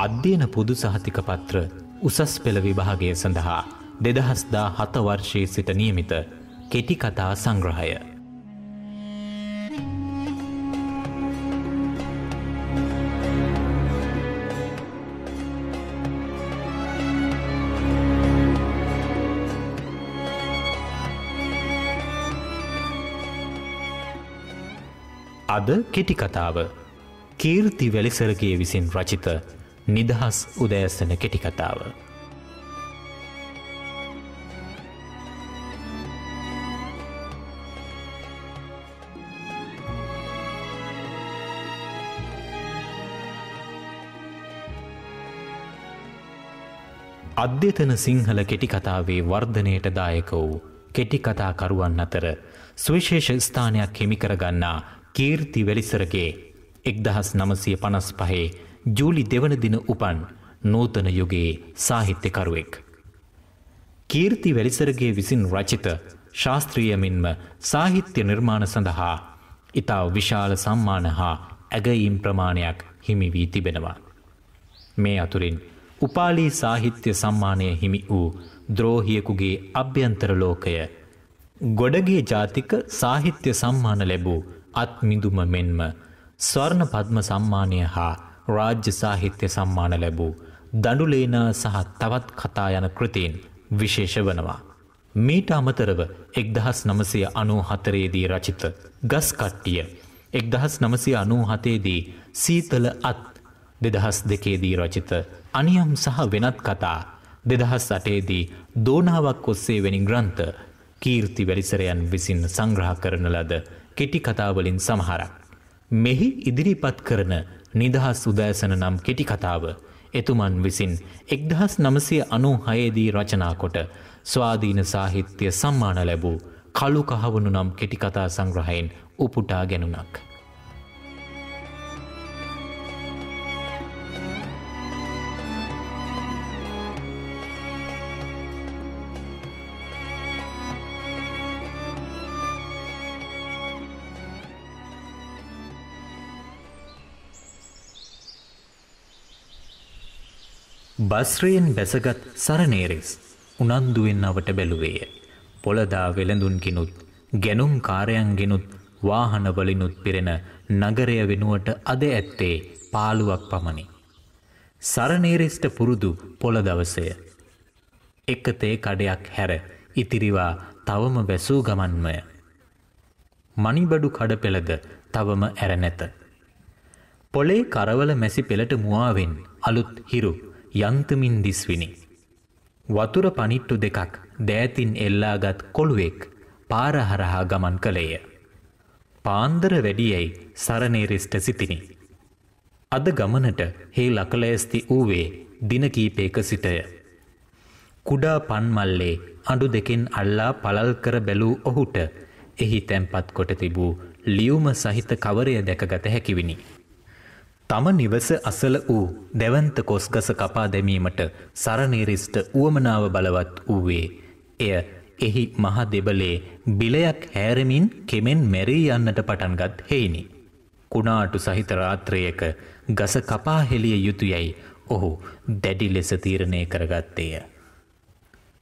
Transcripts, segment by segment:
අධ්‍යයන පොදු සහතික පත්‍ර උසස් පෙළ විභාගය සඳහා 2017 වර්ෂයේ සිට නියමිත කෙටි කතා සංග්‍රහය. අද කෙටි කතාව කීර්ති වැලිසරගේ විසින් රචිත නිදහස් උදෑසන කෙටි කතාව. අධ්‍යතන සිංහල කෙටි කතාවේ වර්ධනයට දායක වූ කෙටි කතාකරුවන් අතර සුවිශේෂ ස්ථානයක් හිමි කරගන්නා කීර්ති වැලිසරගේ 1955 ජූලි 2 වන දින උපන් නූතන යුගයේ සාහිත්‍යකරුවෙක්. කීර්ති වැලිසරගේ විසින් රචිත ශාස්ත්‍රීය මෙන්ම සාහිත්‍ය නිර්මාණ සඳහා ඉතා විශාල සම්මාන හා ඇගයීම් ප්‍රමාණයක් හිමි වී තිබෙනවා. මේ අතුරින් උපාලි සාහිත්‍ය සම්මානය හිමි වූ ද්‍රෝහියෙකුගේ අභ්‍යන්තර ලෝකය, ගොඩගේ ජාතික සාහිත්‍ය සම්මාන ලැබූ අත්මිඳුම මෙන්ම ස්වර්ණ පද්ම සම්මානය හා රාජ්‍ය සාහිත්‍ය සම්මාන ලැබූ දඬුලේනා සහ තවත් කතා යන කෘතීන් විශේෂ වනවා. මීට අමතරව 1994 දී රචිත ගස් කට්ටිය, 1997 දී සීතල අත්, 2002 දී රචිත අනියම් සහ වෙනත් කතා, 2008 දී දෝනාවක් ඔස්සේ වැනි ග්‍රන්ථ කීර්ති වැලිසරයන් විසින් සංග්‍රහ කරන ලද කෙටි කතාවලින් සමහරක්. මෙහි ඉදිරිපත් කරන නිදහස් උදෑසන නම් කෙටි කතාව එතුමන් විසින් 1996 දී රචනා කොට ස්වාධීන සාහිත්‍ය සම්මාන ලැබූ කළු කහවණු නම් කෙටි කතා සංග්‍රහයෙන් උපුටා ගැනුණක්. බස්රයෙන් බැසගත් සරණේරිස් උනන්දුවෙන් අවට බැලුවේය. පොළදා වෙළඳුන්ගෙනුත් ගැනුම් කාරයන්ගෙනුත් වාහනවලිනුත් පිරෙන නගරය වෙනුවට අද ඇත්තේ පාළුවක් පමණි. සරණේරිස්ට පුරුදු පොළ දවසය. එකතේ කඩයක් හැර ඉතිරිවා තවම වැසූ ගමන්මය. මණිබඩු කඩ පෙළද තවම ඇර නැත. පොළේ කරවල මැසි පෙළට මුවාවෙන් අලුත් හිරු යන්තමින් දිස්විනි. වතුර පනිට්ටු දෙකක් දෑතින් එල්ලාගත් කොළුවෙක් පාර හරහා ගමන් කළේය. පාන්දර වැඩියයි සරණේරිස්ට සිතිනි. අද ගමනට හේ ලකලෑස්ති වූවේ දින කීපයක සිටය. කුඩා පන්මල්ලේ අඩු දෙකෙන් අල්ලා පළල් කර බැලූ ඔහුට එහි තැන්පත් කොට තිබූ ලියුම සහිත කවරය දැකගත හැකිවිනි. තම නිවස අසල වූ දැවන්ත කොස්ගස කපා දැමීමට සරණේරිස්ට උවමනාව බලවත් වූවේ එය එහි මහ දෙබලේ බිලයක් හැරමින් කෙමෙන් මැරී යන්නට පටන්ගත් හේිනි. කුණාටු සහිත රාත්‍රයක ගස කපා හෙළිය යුතුයයි ඔහු දැඩි ලෙස තීරණය කරගත්තේය.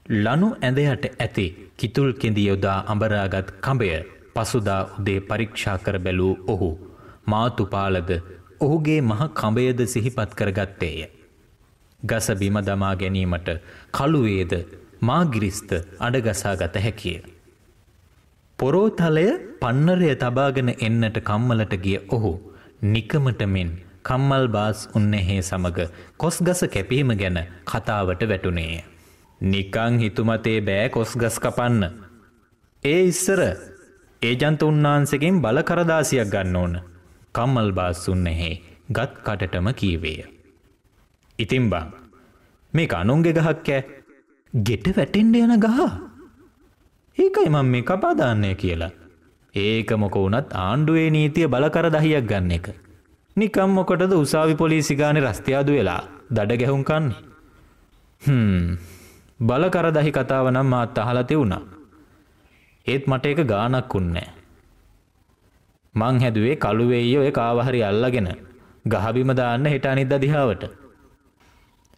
ලනු ඇඳයට ඇති කිතුල් කෙඳි යොදා අඹරාගත් කඹය පසුදා උදේ පරීක්ෂා කර බැලූ ඔහු මාතුපාලද ඔහුගේ මහ කඹයද සිහිපත් කරගත්තේය. ගස බිම දමා ගැනීමට කළුවේද මාගිරිස්ත අඩගසා ගත හැකිය. පොරෝතලය පන්නරය තබාගෙන එන්නට කම්මලට ගිය ඔහු නිකමට මෙන් කම්මල් බාස් උන්නැහේ සමග කොස්ගස කැපීම ගැන කතාවට වැටුණේය. නිකං හිතුමතේ බෑ කොස්ගස් කපන්න. ඒ ඉස්සර ඒජන්ත උන්නාන්සකින් බල කරදාසියක් ගන්න ඕන. කම්මල් බාස් උන්නැහේ ගත් කටටම කීවේය. ඉතින් බං මේ අනුන්ගේ ගහක් ඈ ගෙට වැටෙන්න යන ගහ. ඒකයි මම මේ කපාදාන්නේ කියලා. ඒක මොක වුණත් ආණ්ඩුවේ නීතිය බල කරදහියක් ගන්න එක. නිකම් මොකටද උසාවි පොලිසි ගානේ රස්තියාදු වෙලා දඩ ගැහුම් කන්නේ. බලකරදහි කතාව නම් මාත් අහලා තියුණා. ඒත් මට ඒක ගානක් උන්නේ නැහැ. මං හැදුවේ කළුවේයි ඔය කාව හරි අල්ලගෙන ගහබිම දාන්න හෙට අනිද්දා දිහාවට.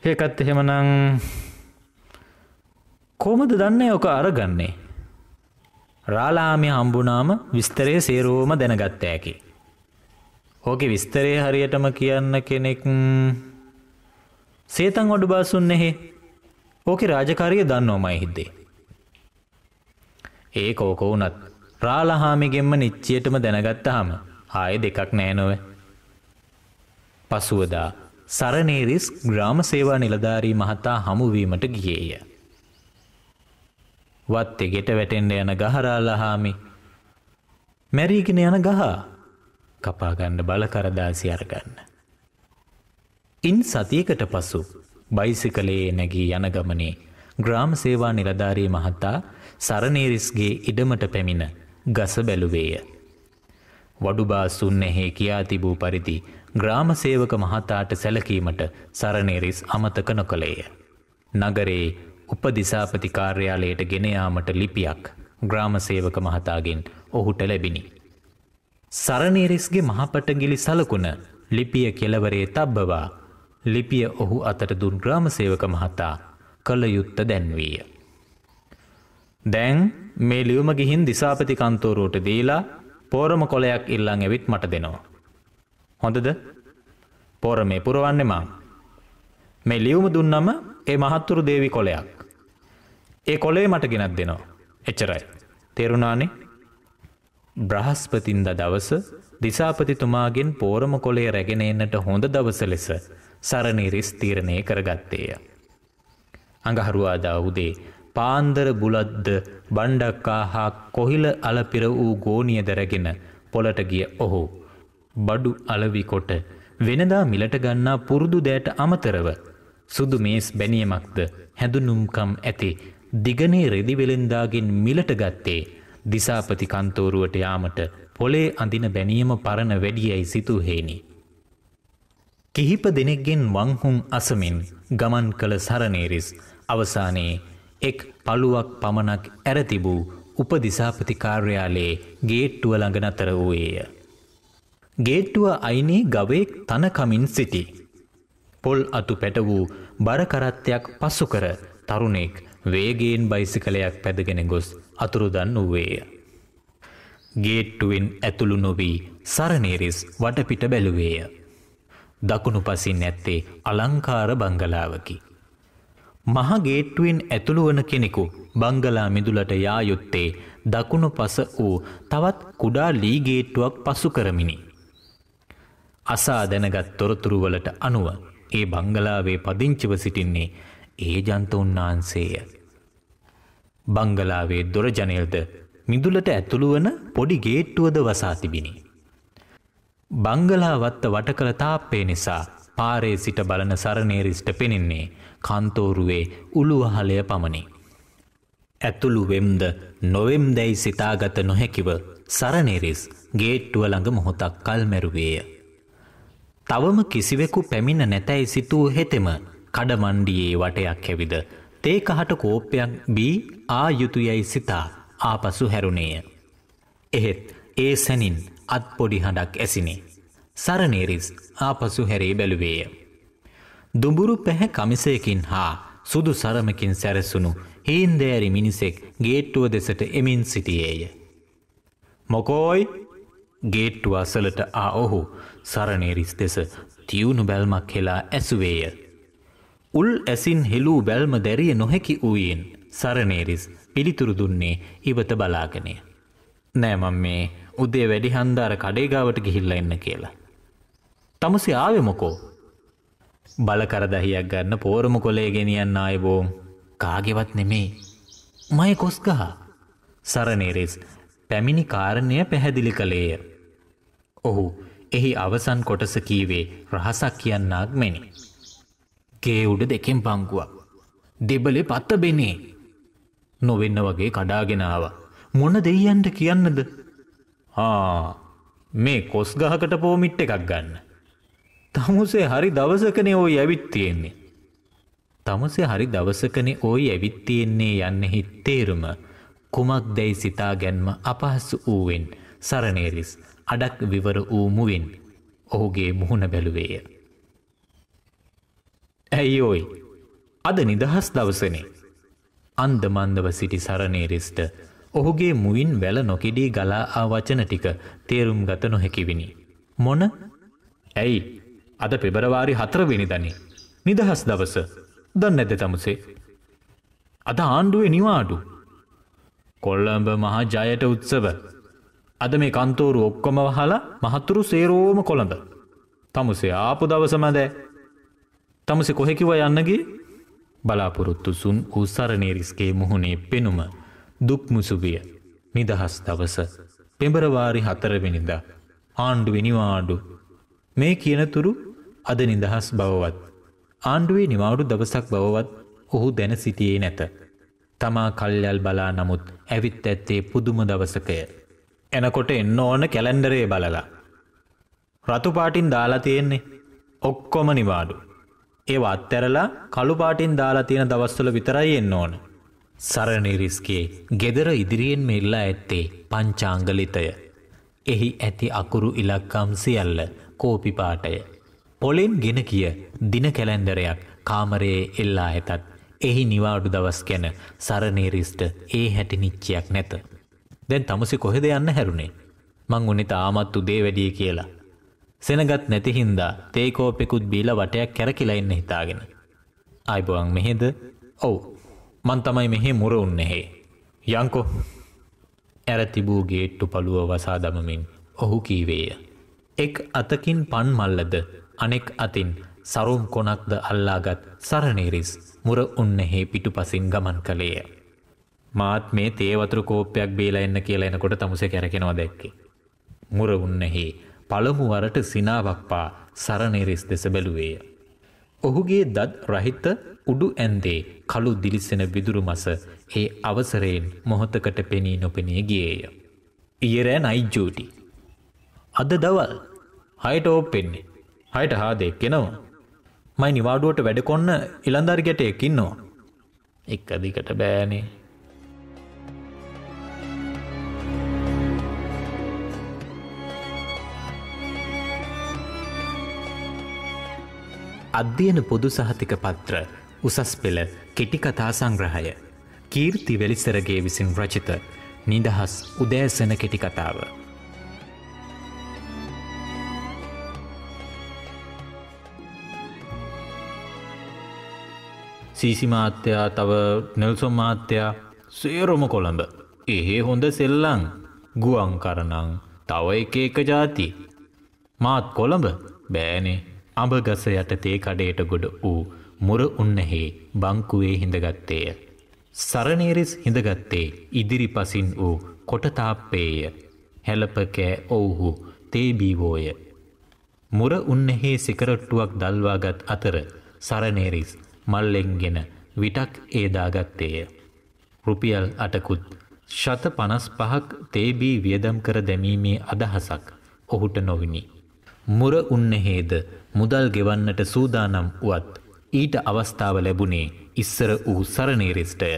ඒකත් එහෙමනම් කොහොමද දන්නේ ඔක අරගන්නේ? රාලාමි හම්බුනාම විස්තරේ සේරෝම දැනගත්ත හැකි. ඕකේ විස්තරේ හරියටම කියන්න කෙනෙක් සේතන් ඔඩු බාසුන් නෙහි. ඕකේ රාජකාරිය දන්නවමයි හිද්දේ. ඒක ඕක වුණත් රාලහාමිගෙන්ම නිච්චියටම දැනගත්තාම ආයේ දෙකක් නෑ නොවේ. පසුවදා සරණේරිස් ග්‍රාම සේවා නිලධාරී මහතා හමුවීමට ගියේය. වත්තේ ගෙට වැටෙන්න යන ගහ රාලහාමි මැරීගෙන යන ගහ කපා ගන්න බලකරදාසි අරගන්න. ඉන් සතියකට පසු බයිසිකලේ නැගී යන ගමනේ ග්‍රාම සේවා නිලධාරී මහතා සරණේරිස්ගේ ඉඩමට පැමිණ ගස බැලුවේය. වඩුබාසුන්නෙහි කියා තිබූ පරිදි ග්‍රාම සේවක මහතාට සැලකීමට සරණේරිස් අමතක නොකළේය. නගරේ උපදිසාපති කාර්යාලයට ගෙන යාමට ලිපියක් ග්‍රාම සේවක මහතාගෙන් ඔහුට ලැබිණි. සරණේරිස්ගේ මහපටගිලි සලකුණ ලිපිය කෙළවරේ තබ්බවා ලිපිය ඔහු අතට දුන් ග්‍රාම සේවක මහතා කළ යුත්ත දැන්වීය. දැන් මේ ලියුම ගිහින් දිසාපති කන්තෝරුවට දීලා පෝරම කොලයක් ඉල්ලන් ඇවිත් මට දෙනවා. හොඳද? පෝරමේ පුරවන්නේ මං. මේ ලියුම දුන්නම ඒ මහත්තුරු දේවි කොලයක්. ඒ කොලේ මට ගෙනත් දෙනවා. එච්චරයි. තේරුණානේ? බ්‍රහස්පතින්ද දවස දිසාපතිතුමාගෙන් පෝරම කොලේ රැගෙන එන්නට හොඳ දවස ලෙස සරණේරිස් තීරණය කරගත්තේය. අඟහරුවාදා උදේ පාන්දර බුලද්ද බණ්ඩක්කා හා කොහිල අලපිර වූ ගෝනිය දැරගෙන පොලට ගිය ඔහු බඩු අලවි කොට වෙනදා මිලට ගන්නා පුරුදු දෑට අමතරව සුදු මේස් බැනියමක්ද හැඳුනුම්කම් ඇති දිගනේ රෙදි වෙලෙන්දාගෙන් මිලට ගත්තේ දිසාපති කන්තෝරුවට යාමට පොලේ අඳින බැනියම පරණ වැඩියයි සිතුහේනි. කිහිප දෙනෙක්ගෙන් වංහුම් අසමින් ගමන් කළ සරණේරිස් අවසානයේ එක් පළුවක් පමණක් ඇරතිබූ උපදිසාපති කාර්යාලයේ ගේට්ටුව ළඟ නතර වූයේය. ගේට්ටුව අයිනේ ගවයෙක් තනකමින් සිටි. පොල් අතු පැට වූ බරකරත්තයක් පසු කර තරුණෙක් වේගයෙන් බයිසිකලයක් පැදගෙන ගොස් අතුරුදන් වූවේය. ගේට්ටුවෙන් ඇතුළු නොවී සරණේරිස් වටපිට බැලුවේය. දකුණු පසින් ඇත්තේ අලංකාර බංගලාවකි. මහ ගේට්ටුවෙන් ඇතුළු වන කෙනෙකු බංගලා මිදුලට යා යුත්තේ දකුණු පස වූ තවත් කුඩා ලී ගේට්ටුවක් පසු කරමිනි. අසා දැනගත් තොරතුරුවලට අනුව ඒ බංගලාවේ පදිංචිව සිටින්නේ ඒ ජන්තුන්නාන්සේය. බංගලාවේ දොරජනේල්ද මිදුලට ඇතුළු වන පොඩි ගේට්ටුවද වසා තිබිණි. බංගලාවත්ත වට කළ තාප්පේ නිසා පාරේ සිට බලන සරණේරිස්ට පෙනෙන්නේ කන්තෝරුවේ උළුවහලය පමණි. ඇතුළු වෙම්ද නොවෙම් දැයි සිතාගත නොහැකිව සරණේරිස් ගේට්ටුව ළඟ මොහොතක් කල් මැරුවේය. තවම කිසිවෙකු පැමිණ නැතැයි සිතූ හෙතෙම කඩමණ්ඩියේ වටයක් ඇවිද තේ කහට කෝප්පයක් බී ආ යුතුයයි සිතා ආපසු හැරුණේය. එහෙත් ඒ සැනින් අත්පොඩි හඬක් ඇසිනේ. සරණේරිස් ආපසු හැරී බැලුවේය. දුඹුරු පැහැ කමිසයකින් හා සුදු සරමකින් සැරසුණු හීන්දෑරි මිනිසෙක් ගේට්ටුව දෙසට එමින් සිටියේය. මොකෝයි? ගේට්ටුව අසලට ආ ඔහු සරණේරිස් දෙස තියුණු බැල්මක් හෙලා ඇසුවේය. උල් ඇසින් හෙළූ බැල්ම දැරිය නොහැකි වූයෙන් සරණේරිස් පිළිතුරු දුන්නේ ඉවත බලාගෙනය. නෑ මම මේ උදේ වැඩි හන්දාර කඩේගාවට ගිහිල්ලා එන්න කියලා. තමුසේ ආවේ මොකෝ? බලකරදහියක් ගන්න පෝරම කොලේ ගෙනියන්න ආයබෝ. කාගෙවත් නෙමේ. මයි කොස්ගහ. සරණේරිස් පැමිණි කාරණය පැහැදිලි කළේය. ඔහු එහි අවසන් කොටස කීවේ රහසක් කියන්නාක් මෙනි. ගේ උඩ දෙකෙන් පංගුවක්. දෙබලේ පත්ත බෙනේ. නොවෙන්න වගේ කඩාගෙන ආවා. මොන දෙයියන්ට කියන්නද? මේ කොස් ගහකට පෝමිට් එකක් ගන්න. තමුසේ හරි දවසකනේ ඔය ඇවිත් තියෙන්නේ. තමුසේ හරි දවසකනේ ඕයි ඇවිත් තියෙන්නේ යන්නෙහි තේරුම කුමක් දැයි සිතා ගැන්ම අපහසු වූවෙන් සරණේරිස් අඩක් විවර වූ මුවින් ඔහුගේ මුහුණ බැලුවේය. ඇයි ඕයි අද නිදහස් දවසනේ. අන්දමන්දව සිටි සරණේරිස්ට ඔහුගේ මුවින් වැල නොකිඩී ගලා ආ වචන ටික තේරුම් ගත නොහැකිවිනි. මොන? ඇයි අද පෙබරවාරි 4 වෙනිදානේ නිදහස් දවස. දන්නේ නැද්ද තමුසේ? අද ආණ්ඩුවේ නිවාඩු. කොළඹ මහා ජයට උත්සව. අද මේ කන්තෝරු ඔක්කොම වහලා මහතුරු සේරෝම කොළඹ. තමුසේ ආපු දවසම දැ. තමුසේ කොහෙ කිව්වා යන්න ගියේ? බලාපොරොත්තු සුන් වූ සරණේරිස්ගේ මුහුණේ පෙනුම දුක් මුසු විය. නිදහස් දවස පෙබරවාරි 4 වෙනිදා ආණ්ඩුවේ නිවාඩු. මේ කියනතුරු අද නිදහස් බවවත් ආණ්ඩුවේ නිවාඩු දවසක් බවවත් ඔහු දැන සිටියේ නැත. තමා කල්යල් බලා නමුත් ඇවිත් ඇත්තේ පුදුම දවසකය. එනකොට එන්න ඕන කැලෙන්ඩරේ බලලා. රතු පාටින් දාලා තියෙන්නේ ඔක්කොම නිවාඩු. ඒව අත්හැරලා කළු පාටින් දාලා තියෙන දවස්වල විතරයි එන්න ඕන. සරණේරිස්ගේ ගෙදර ඉදිරියෙන්ම ඉල්ලා ඇත්තේ පංචාංගලිතය. එහි ඇති අකුරු ඉලක්කම් සියල්ල කෝපි පාටය. පොලෙන් ගෙන කිය දින කැලෙන්ඩරයක් කාමරයේ එල්ලා ඇතත් එහි නිවාඩු දවස් ගැන සරණේරිස්ට ඒ හැටි නිච්චයක් නැත. දැන් තමුසේ කොහෙද යන්න හැරුණේ? මං උනේ තාමත් උදේ වැඩිය කියලා. සෙනගත් නැති හින්දා තේ කෝපෙකුත් බීලා වටයක් කැරකිලා ඉන්න හිතාගෙන. ආයිබෝන් මෙහෙද? ඔව්. මං තමයි මෙහෙ මුර උන්නේ. යන්කෝ. ඇර තිබූ ගේට්ටු පළුව වසා දමමින් ඔහු කීවේය. එක් අතකින් පන් මල්ලද අනෙක් අතින් සරුම් කොනක්ද අල්ලාගත් සරණේරිස් මුර උන්නෙහි පිටුපසින් ගමන් කළේය. මාත් මේ තේ වතුර කෝප්පයක් බීලා එන්න කියලා එනකොට තමුසේ කැරකෙනවා දැක්කේ. මුර උන්නෙහි පළමු වරට සිනාවක් පා සරණේරිස් දෙස බැලුවේය. ඔහුගේ දත් රහිත උඩු ඇන්දේ කළු දිලිසෙන විදුරු මස ඒ අවසරයෙන් මොහොතකට පෙනී නොපෙනී ගියේය. ඊයේ රෑ නයිට් ඩියුටි. අද දවල් 6ට ඕප්පෙන්නේ. 6ට හාදෙක් එනවා. මයි නිවාඩුවට වැඩ කොන්න ඉලන්දාරි ගැටයක් ඉන්නවා. එක දිගට බෑනේ. අධ්‍යයන පොදු සහතික පත්‍ර උසස් පෙළ කෙටි කතා සංග්‍රහය කීර්ති වෙලිසරගේ විසින් රචිත නිදහස් උදෑසන කෙටි කතාව. සීසි මාත්‍යා තව නෙල්සොන් මාත්‍යා සේරොම කොළඹ. එහෙ හොඳ සෙල්ලං ගුවන් කරනං තව එක ජාති. මාත් කොළඹ බෑනේ. අඹගස යට තේ කඩේට ගොඩ වූ මුර උන්නෙහි බංකුවේ හිඳගත්තේය. සරණේරිස් හිඳගත්තේ ඉදිරිපසින් වූ කොටතාප්පේය. හැලපකෑ ඔවුහු තේ බීවෝය. මුර උන්නෙහි සිකරට්ටුවක් දල්වාගත් අතර සරණේරිස් මල්ලෙන්ගෙන විටක් ඒදාගත්තේය. රුපියල් 8කුත් ශත 55ක් තේබී වියදම් කර දැමීමේ අදහසක් ඔහුට නොවිනි. මුර උන්නෙහිද මුදල් ගෙවන්නට සූදානම් වුවත් ඊට අවස්ථාව ලැබුණේ ඉස්සර වූ සරණේරිස්ටය.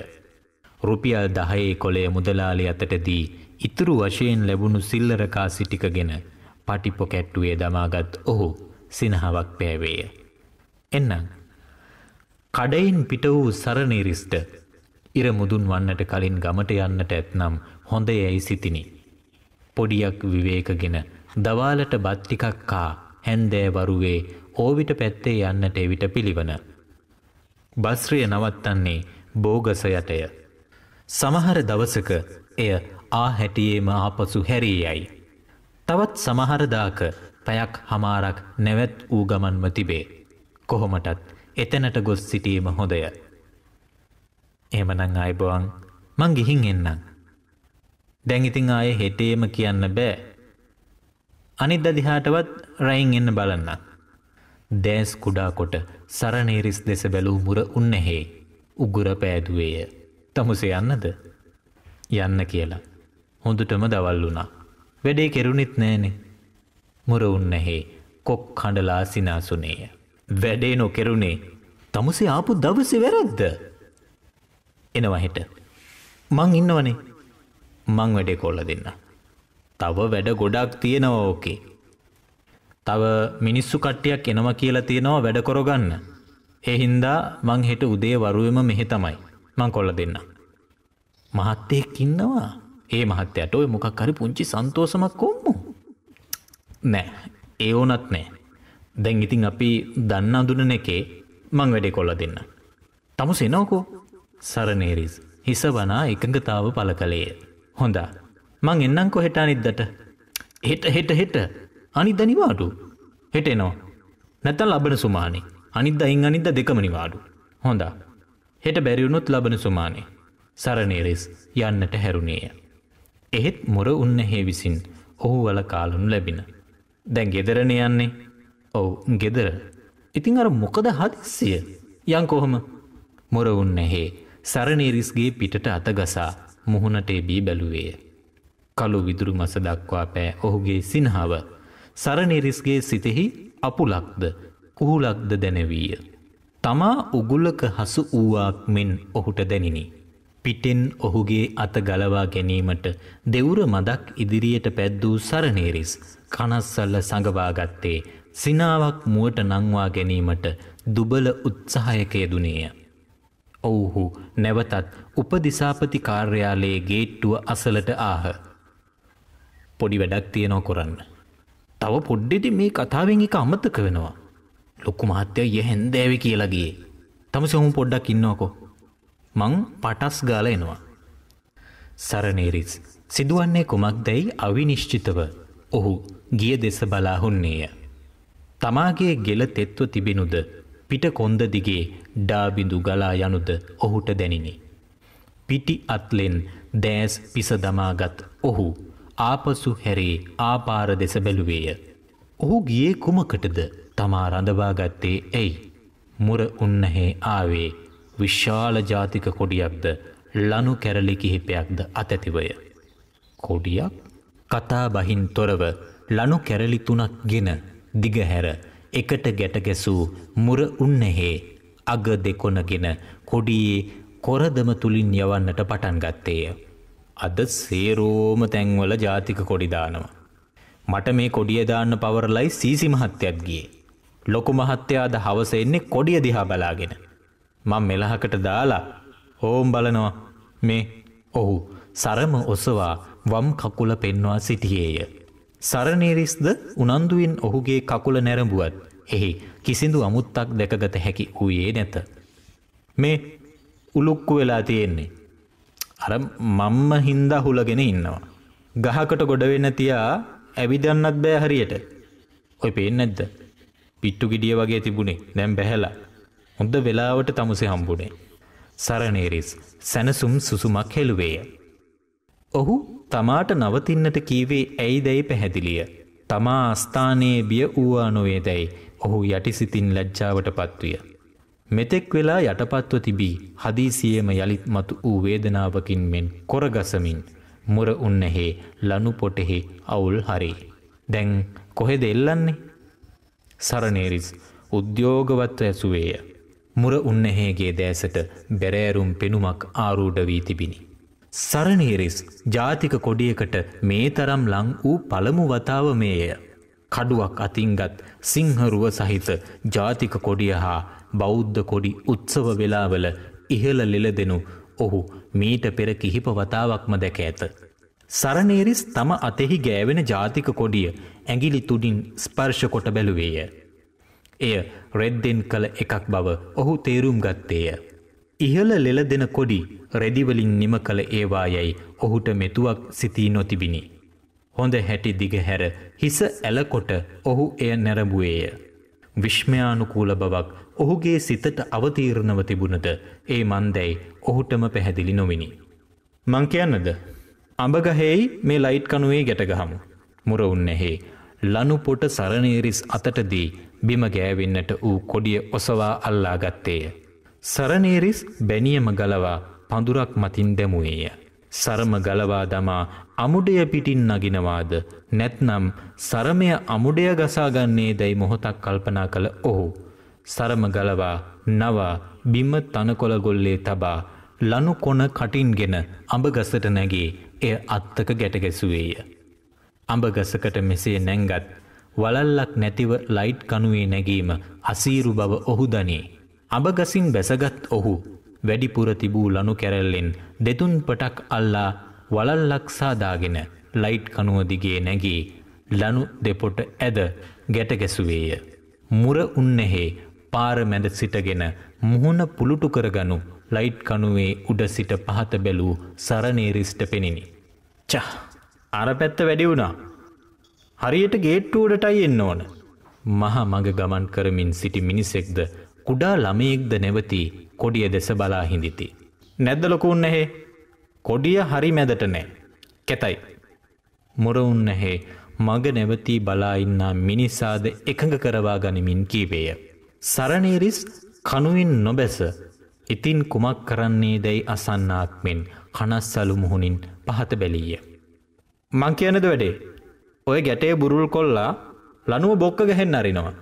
රුපියල් 10 කොලය මුදලාලි අතට දී ඉතුරු වශයෙන් ලැබුණු සිල්ලර කාසි ටිකගෙන පටි පොකැට්ටුවේ දමාගත් ඔහු සිනහවක් පෑවේය. එන්නම් කඩයින් පිට වූ සරණේරිස්ට ඉර මුදුන් වන්නට කලින් ගමට යන්නට ඇත්නම් හොඳ යැයි සිතිනි. පොඩියක් විවේකගෙන දවාලට බත් ටිකක් කා හැන්දෑ වරුවේ ඕවිට පැත්තේ යන්නට එවිට පිළිවන. බස්රිය නවත්තන්නේ බෝගස යටය. සමහර දවසක එය ආ හැටියේම ආපසු හැරී යයි. තවත් සමහරදාක පැයක් හමාරක් නැවැත් වූ ගමන්ම තිබේ. කොහොමටත් එතැනට ගොස් සිටීම හොඳය. එහෙමනම් ආයිබෝන් මං ගිහින් එන්නම්. දැන් ඉතින් ආයේ හෙටේම කියන්න බෑ. අනිද්දා දිහාටවත් රයින් එන්න බලන්න. දැස් කුඩා කොට සරණේරිස් දෙස බැලූ මුර උන්නෙහි උගුර පෑදුවේය. තමුසේ යන්නද? යන්න කියලා. හොඳටම දවල් වුණා. වැඩේ කෙරුණෙත් නෑනේ. මුර උන්නෙහි කොක් කඩලා සිනාසුනේය. වැඩේ නොකෙරුණේ තමුසේ ආපු දවසේ වැරද්ද. එනවා හෙට. මං ඉන්නවනේ. මං වැඩේ කොල්ල දෙන්න. තව වැඩ ගොඩක් තියෙනවා ඕකේ. තව මිනිස්සු කට්ටියක් එනවා කියලා තියෙනවා වැඩ කරගන්න. ඒ හින්දා මං හෙට උදේ වරුවෙම මෙහෙ තමයි. මං කොල්ල දෙන්න. මහත්තයෙක් ඉන්නවා. ඒ මහත්තයට ඔය මොකක් හරි පුංචි සන්තෝෂමක් කොම්මු. නෑ. ඒ ඕනත් නෑ. දැන් ඉතින් අපි දන්න අඳුනන එකේ මං වැඩේ කොල්ල දෙන්න. තමුස එනවකෝ. සරනේරිස් හිස වනා එකඟතාව පළ කළේය. හොඳා. මං එන්නංකො හෙට අනිද්දට. හෙට අනිද්ද නිවාඩු. හෙට එනවා. නැත්තම් ලබන සුමානේ. අනිද්ද අයින් අනිද්ද දෙකම නිවාඩු. හොඳා. හෙට බැරි වුණොත් ලබන සුමානේ. සරනේරිස් යන්නට හැරුණේය. එහෙත් මොර උන්නහේ විසින් ඔහු වල කාලනු ලැබින. දැන් ගෙදරනේ යන්නේ. ඔව් ගෙදර. ඉතින් අර මොකද හදිස්සිය? යන් කොහොම? මොර උන්නහේ සරනේරිස්ගේ පිටට අතගසා මුහුණට එබී බැලුවේය. කළු විදුරු මස දක්වා පෑ ඔහුගේ සිනහව සරනේරිස්ගේ සිතෙහි අපුලක්ද කුහුලක්ද දැනවීය. තමා උගුලක හසු වූවාක් මෙන් ඔහුට දැනිනි. පිටෙන් ඔහුගේ අත ගලවා ගැනීමට දෙවුර මදක් ඉදිරියට පැද්දූ සරනේරිස් කනස්සල්ල සඟවා ගත්තේ සිනාවක් මුවට නංවා ගැනීමට දුබල උත්සාහයක යෙදුනේය. ඔවුහු නැවතත් උපදිසාපති කාර්යාලයේ ගේට්ටුව අසලට ආහ. පොඩි වැඩක් තියනෝ කරන්න. තව පොඩ්ඩෙදි මේ කතාවෙන් එක අමතක වෙනවා. ලොකු මහත්තයා ඊයේ හැන්දෑවේ කියලා ගියේ. තමසේ ඔහු පොඩ්ඩක් ඉන්නවකෝ. මං පටස් ගාලා එනවා. සරනේරිස් සිදුවන්නේ කුමක්දැයි අවිනිශ්චිතව ඔහු ගිය දෙස බලා හුන්නේය. තමාගේ ගෙල තෙත්ව තිබෙනුද පිට කොන්ද දිගේ ඩාබිඳු ගලා යනුද ඔහුට දැනිනි. පිටි අත්ලෙන් දෑස් පිස දමාගත් ඔහු ආපසු හැරේ ආපාර දෙස බැලුවේය. ඔහු ගියේ කුමකටද? තමා රඳවා ගත්තේ ඇයි? මුර උන්නහේ ආවේ විශාල ජාතික කොඩියක්ද ලනු කැරලි කිහිපයක්ද අතැතිවය. කොඩියක්? කතා බහින් තොරව ලනු කැරලි 3ක් ගෙන දිගහැර එකට ගැට ගැසූ මුර උන්නහේ අග දෙකොනගෙන කොඩියේ කොරදම තුලින් යවන්නට පටන් ගත්තේය. අද සේරෝම තැන්වල ජාතික කොඩි දානවා. මට මේ කොඩිය දාන්න පවරලයි සීසි මහත්තයත් ගියේ. ලොකු මහත්තයා අද හවස එන්නේ කොඩිය දිහා බලාගෙන. මම මෙලහකට දාලා ඕම් බලනවා මේ. ඔහු සරම ඔසවා වම් කකුල පෙන්වා සිටියේය. සරනේරිස්ද උනන්දුවෙන් ඔහුගේ කකුල නැරඹුවත් එහි කිසිදු අමුත්තක් දැකගත හැකි වූයේ නැත. මේ උලුක්කු වෙලා තියෙන්නේ. අර මම්ම හින්දා හුලගෙන ඉන්නවා. ගහකට ගොඩ වෙන්න තියා ඇවිදන්නත් බෑ හරියට. ඔය පේන්නේ නැද්ද? පිට්ටු ගෙඩිය වගේ තිබුණේ දැන් බැහැලා. හොඳ වෙලාවට තමුසේ හම්බුනේ. සරනේරිස් සැනසුම් සුසුමක් හෙළුවේය. ඔහු තමාට නවතින්නට කීවේ ඇයිදැයි පැහැදිලිය. තමා අස්ථානයේ බිය වූවා නොවේදැයි ඔහු යටිසිතින් ලැජ්ජාවට පත්විය. මෙතෙක් වෙලා යටපත්ව තිබී හදිසියේම යලිත් මතු වූ වේදනාවකින් මෙන් කොරගසමින් මුර උන්නහේ ලනු පොටෙහි අවුල් හරි. දැන් කොහෙද එල්ලන්නේ? සරනේරිස් උද්‍යෝගවත්ව ඇසුවේය. මුර උන්නහේගේ දෑසට බැරෑරුම් පෙනුමක් ආරූඪ වී තිබිනි. සරනේරිස් ජාතික කොඩියකට මේ තරම් ලං වූ පළමු වතාව මේය. කඩුවක් අතින්ගත් සිංහරුව සහිත ජාතික කොඩිය හා බෞද්ධ කොඩි උත්සව වෙලාවල ඉහළ ලෙලදෙනු ඔහු මීට පෙර කිහිප වතාවක්ම දැක ඇත. සරනේරිස් තම අතෙහි ගෑවෙන ජාතික කොඩිය ඇඟිලි තුඩින් ස්පර්ශ කොට බැලුවේය. එය රෙද්දෙන් කළ එකක් බව ඔහු තේරුම් ගත්තේය. ඉහළ ලෙලදෙන කොඩි රෙදිවලින් නිම කළ ඒවා යැයි ඔහුට මෙතුවක් සිතී නොතිබිනි. හොඳ හැටි දිගහැර හිස ඇලකොට ඔහු එය නැරඹුවේය. විශ්මයානුකූල බවක් ඔහුගේ සිතට අවතීර්ණව තිබුණද ඒ මන්දැයි ඔහුටම පැහැදිලි නොවිනි. මං කියන්නද? අඹගහෙයි මේ ලයිට් කනුවේ ගැටගහමු. මුර උන්නහේ ලනු පොට සරනේරිස් අතටදී බිම ගෑවෙන්නට වූ කොඩිය ඔසවා අල්ලා ගත්තේය. සරනේරිස් බැනියම ගලවා පඳුරක් මතින් දැමුවේය. සරම ගලවා දමා අමුඩය පිටින් නගිනවාද නැත්නම් සරමය අමුඩය ගසාගන්නේ දැයි මොහොතක් කල්පනා කළ ඔහු සරම ගලවා නවා බිම තනකොළ ගොල්ලේ තබා ලනු කොන කටින්ගෙන අඹ ගසට නැගී එය අත්තක ගැට ගැසුවේය. අඹ ගසකට මෙසේ නැංගත් වලල්ලක් නැතිව ලයිට් කණුවේ නැගීම අසීරු බව ඔහු දනී. අඹ ගසින් බැසගත් ඔහු වැඩිපුර තිබූ ලනු කැරැල්ලෙන් දෙතුන් පටක් අල්ලා වලල්ලක් සාදාගෙන ලයිට් කණුව දිගේ නැගී ලනු දෙපොට ඇද ගැට ගැසුවේය. මුර උන්නැහේ පාර මැද සිටගෙන මුහුණ පුළුටු කරගනු ලයිට් කණුවේ උඩ සිට පහත බැලූ සරණේරිස්ට පෙනිනි. චා! අර පැත්ත වැඩි වුණා. හරියට ගේට්ටුව උඩටයි එන්න ඕන. මහ මඟ ගමන් කරමින් සිටි මිනිසෙක්ද කුඩා ළමයෙක්ද නැවතී කොඩිය දෙස බලා හිඳිති. නැද්ද ලොකු උන්නැහේ? කොඩිය හරි මැදට නෑ. කැතයි. මුර උන්නැහේ මග නැවතී බලා ඉන්නා මිනිසාද එකඟ කරවා ගනිමින් කීවේය. සරණේරිස් කණුවෙන් නොබැස ඉතින් කුමක් කරන්නේ දැයි අසන්නාක් මෙන් කනස්සලු මුහුණින් පහත බැලීය. මං කියනද වැඩේ? ඔය ගැටේ බුරුල් කොල්ලා ලනුව බොක්ක ගහෙන්න අරිනවා.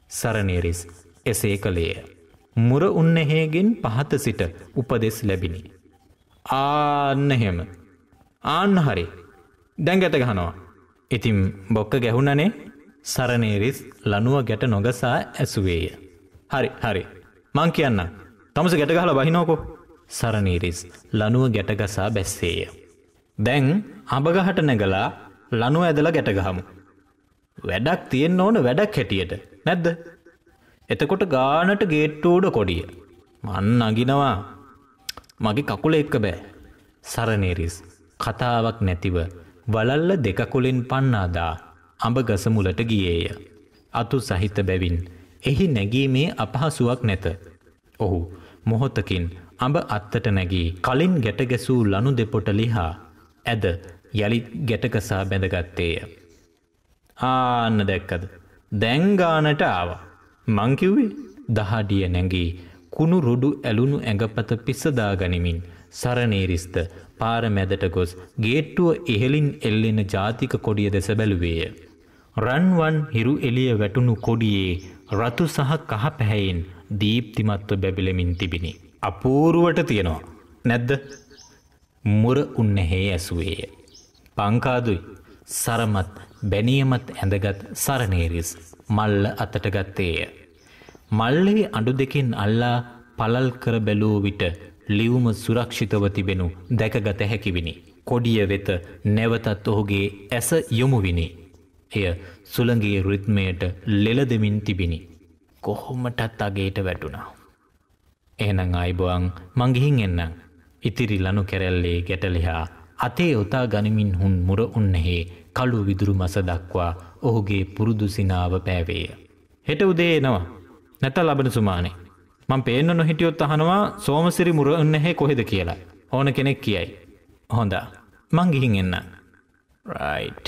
සරණේරිස් එසේ කළේය. මුර උන්නැහේගෙන් පහත සිට උපදෙස් ලැබිනි. ආන්න එහෙම. ආන්න හරි. දැන් ගැට ගහනවා. ඉතින් බොක්ක ගැහුණනේ? සරණේරිස් ලනුව ගැට නොගසා ඇසුවේය. හරි හරි. මං කියන්නම්. තමස ගැට ගහලා බහිනෝකෝ. සරණේරිස් ලනුව ගැට ගසා බැස්සේය. දැන් අඹගහට නැගලා ලනුව ඇදලා ගැට ගහමු. වැඩක් තියෙන්න ඕන වැඩක් හැටියට. නැද්ද? එතකොට ගානට ගේට්ටුව උඩ කොඩිය. මං නගිනවා. මගේ කකුල එක්ක බෑ. සරණේරිස් කතාවක් නැතිව වලල්ල දෙකකුලෙන් පන්නාදා අඹ ගස මුලට ගියේය. අතු සහිත බැවින් එහි නැගීමේ අපහසුවක් නැත. ඔහු මොහොතකින් අඹ අත්තට නැගී කලින් ගැට ගැසූ ලනු දෙපොට ලිහා ඇද යළිත් ගැටකසා බැඳගත්තේය. ආන්න දැක්කද? දැන් ගානට ආවා. මං කිව්වේ. දහඩිය නැගී කුණු රුඩු ඇලුණු ඇඟපත පිස්සදා ගනිමින් සරණේරිස්ද පාර මැදට ගොස් ගේට්ටුව ඉහලින් එල්ලෙන ජාතික කොඩිය දෙස බැලුවේය. රන්වන් හිරු එළිය වැටුණු කොඩියේ රතු සහ කහ පැහැයෙන් දීප්තිමත්ව බැබලෙමින් තිබිනි. අපූරුවට තියෙනවා. නැද්ද? මුර උන්නැහේ ඇසුවේය. පංකාදුයි සරමත් බැනියමත් ඇඳගත් සරණේරිස් මල්ල අතට ගත්තේය. මල්ලේ අඩු දෙකින් අල්ලා පළල් කර බැලූ විට ලියුම සුරක්ෂිතව තිබෙනු දැකගත හැකිවිනි. කොඩිය වෙත නැවතත් ඔහුගේ ඇස යොමුවිනි. එය සුළඟේ රිත්මයට ලෙල දෙමින් තිබිනි. කොහොමටත් අගේට වැටුණා. එහෙනම් ආයිබෝන් මං ගිහින් එන්නම්. ඉතිරි ලනු කැරැල්ලේ ගැටලිහා අතේ ඔතා ගනිමින් හුන් මුර උන්නැහේ කළු විදුරු මස දක්වා ඔහුගේ පුරුදු සිනාව පෑවේය. හෙට උදේ එනවා. නැත ලබන සුමානේ. මං පේන්න නොහිටියොත් අහනවා සෝමසිරි මුර උන්නැහේ කොහෙද කියලා. ඕන කෙනෙක් කියයි. හොඳා. මං ගිහින් එන්නම්. රයිට්.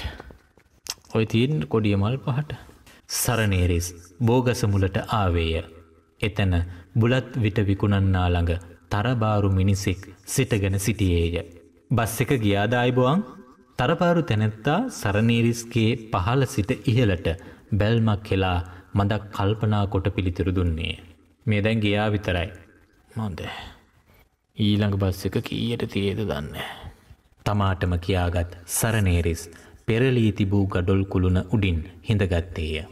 ඔය තියෙන කොඩිය මල් පහට. සරණේරිස් බෝගස මුලට ආවේය. එතන බුලත් විට විකුණන්නා ළඟ තරබාරු මිනිසෙක් සිටගෙන සිටියේය. බස් එක ගියාද ආයිබෝන්? තරබාරු තැනැත්තා සරණේරිස්ගේ පහළ සිට ඉහළට බැල්මක් හෙලා මදක් කල්පනා කොට පිළිතුරු දුන්නේ. මේ දැන් ගියා විතරයි. මොන්ද? ඊළඟ බස් එක කීයට තියේද දන්නේ. තමාටම කියාගත් සරණේරිස් පෙරලී තිබූ ගඩොල් කුළුණ උඩින් හිඳගත්තේය.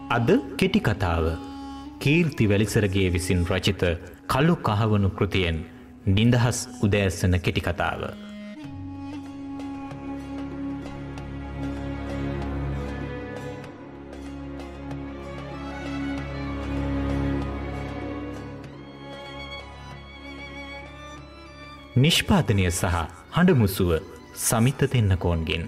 අද කෙටි කතාව කීර්ති වැලිසරගේ විසින් රචිත කළු කහවණු කෘතියෙන් නිදහස් උදෑසන කෙටි කතාව. නිෂ්පාදනය සහ හඬ මුසුව සමිත තෙන්නකෝන්ගෙන්